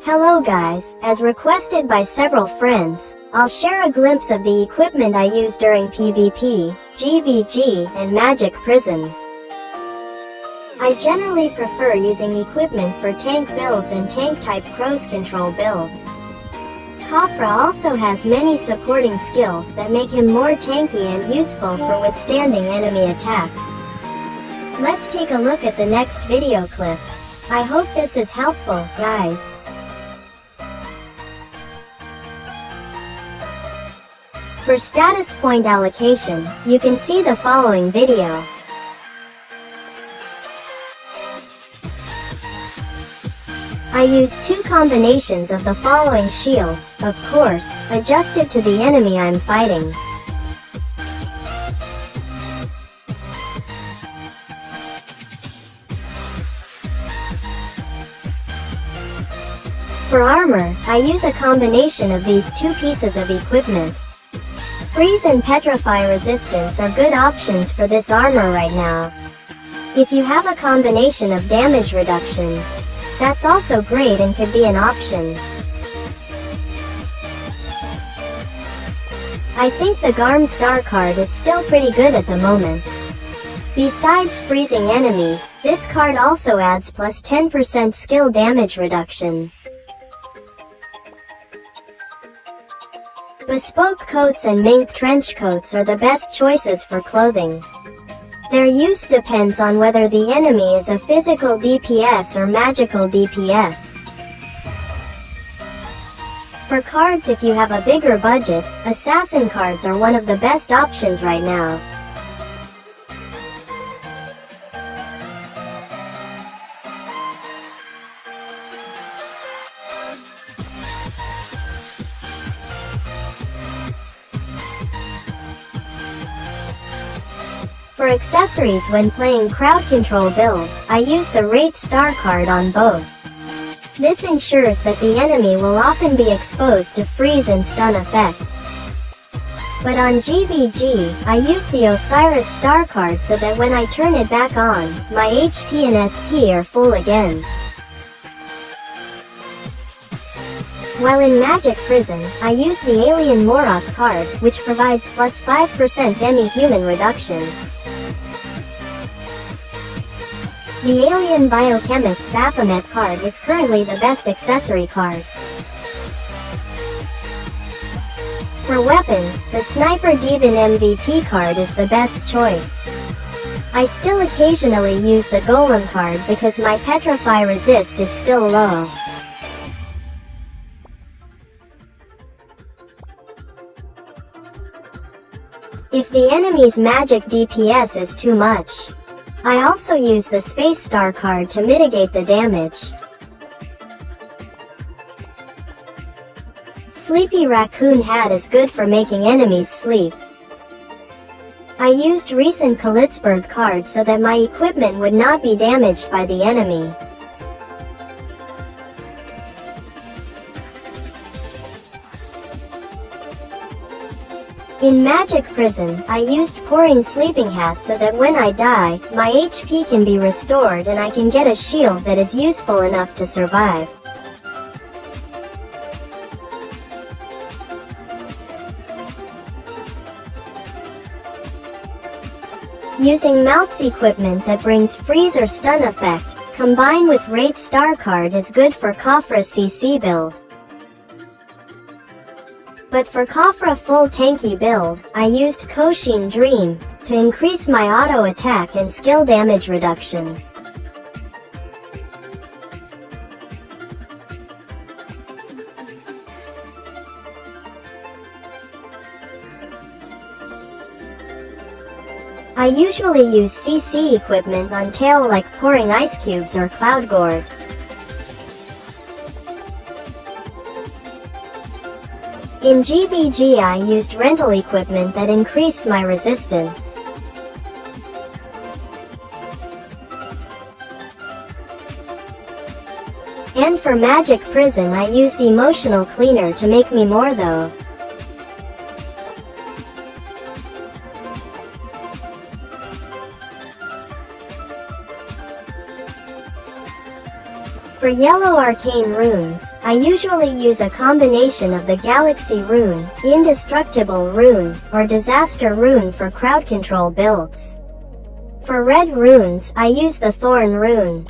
Hello guys, as requested by several friends, I'll share a glimpse of the equipment I use during PvP, GVG, and Magic Prison. I generally prefer using equipment for tank builds and tank-type cruise control builds. Kafra also has many supporting skills that make him more tanky and useful for withstanding enemy attacks. Let's take a look at the next video clip. I hope this is helpful, guys. For status point allocation, you can see the following video. I use two combinations of the following shield, of course, adjusted to the enemy I'm fighting. For armor, I use a combination of these two pieces of equipment. Freeze and Petrify resistance are good options for this armor right now. If you have a combination of damage reduction, that's also great and could be an option. I think the Garm Star card is still pretty good at the moment. Besides freezing enemies, this card also adds plus 10% skill damage reduction. Bespoke coats and mink trench coats are the best choices for clothing. Their use depends on whether the enemy is a physical DPS or magical DPS. For cards, if you have a bigger budget, assassin cards are one of the best options right now. For accessories when playing crowd control builds, I use the Rate Star card on both. This ensures that the enemy will often be exposed to freeze and stun effects. But on GVG, I use the Osiris Star card so that when I turn it back on, my HP and SP are full again. While in Magic Prison, I use the Alien Morok card, which provides plus 5% demi-human reduction. The Alien Biochemist Baphomet card is currently the best accessory card. For weapons, the Sniper Demon MVP card is the best choice. I still occasionally use the Golem card because my Petrify resist is still low. If the enemy's magic DPS is too much, I also use the Space Star card to mitigate the damage. Sleepy Raccoon Hat is good for making enemies sleep. I used recent Kalitzberg card so that my equipment would not be damaged by the enemy. In Magic Prison, I used Pouring Sleeping Hat so that when I die, my HP can be restored and I can get a shield that is useful enough to survive. Using mouse equipment that brings freeze or stun effect, combined with Rate Star card is good for Kafra CC build. But for Kafra full tanky build, I used Koshin Dream to increase my auto attack and skill damage reduction. I usually use CC equipment on tail like Pouring Ice Cubes or Cloud Gourd. In GVG I used rental equipment that increased my resistance. And for Magic Prison I used Emotional Cleaner to make me more though. For yellow arcane runes, I usually use a combination of the Galaxy Rune, Indestructible Rune, or Disaster Rune for crowd control builds. For red runes, I use the Thorn Rune.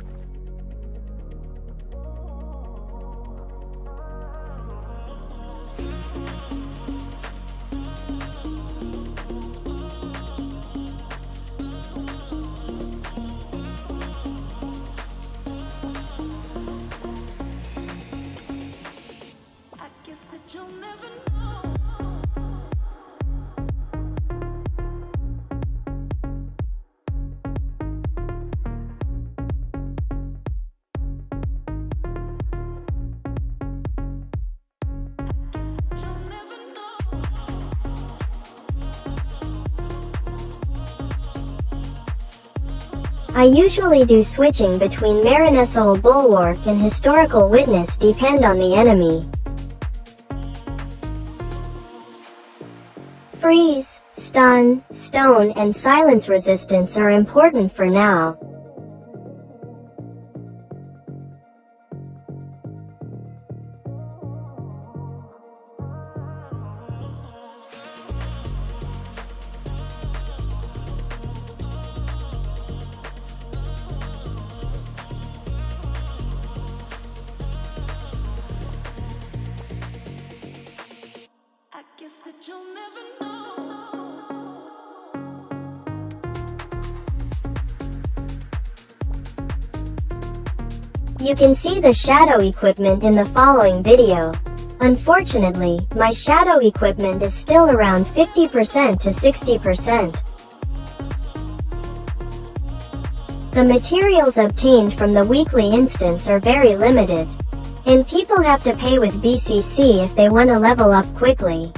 I usually do switching between Marinesol Bulwark and Historical Witness depend on the enemy. Freeze, stun, stone and silence resistance are important for now. That you'll never know. You can see the shadow equipment in the following video. Unfortunately, my shadow equipment is still around 50% to 60%. The materials obtained from the weekly instance are very limited, and people have to pay with BCC if they want to level up quickly.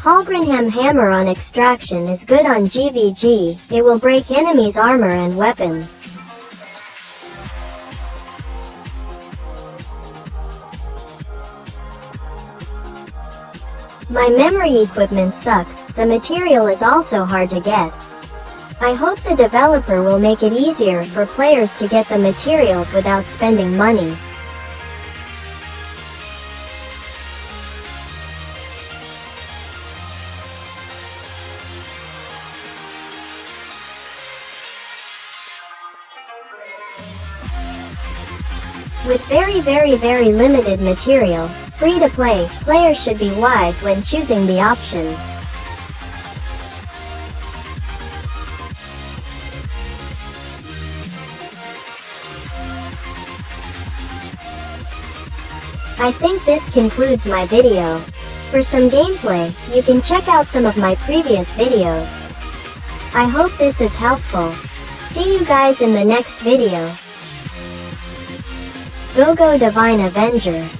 Hallgrenham Hammer on Extraction is good on GVG, it will break enemies' armor and weapons. My memory equipment sucks, the material is also hard to get. I hope the developer will make it easier for players to get the materials without spending money. With very limited material, free to play, players should be wise when choosing the options. I think this concludes my video. For some gameplay, you can check out some of my previous videos. I hope this is helpful. See you guys in the next video. Go Divine Avenger.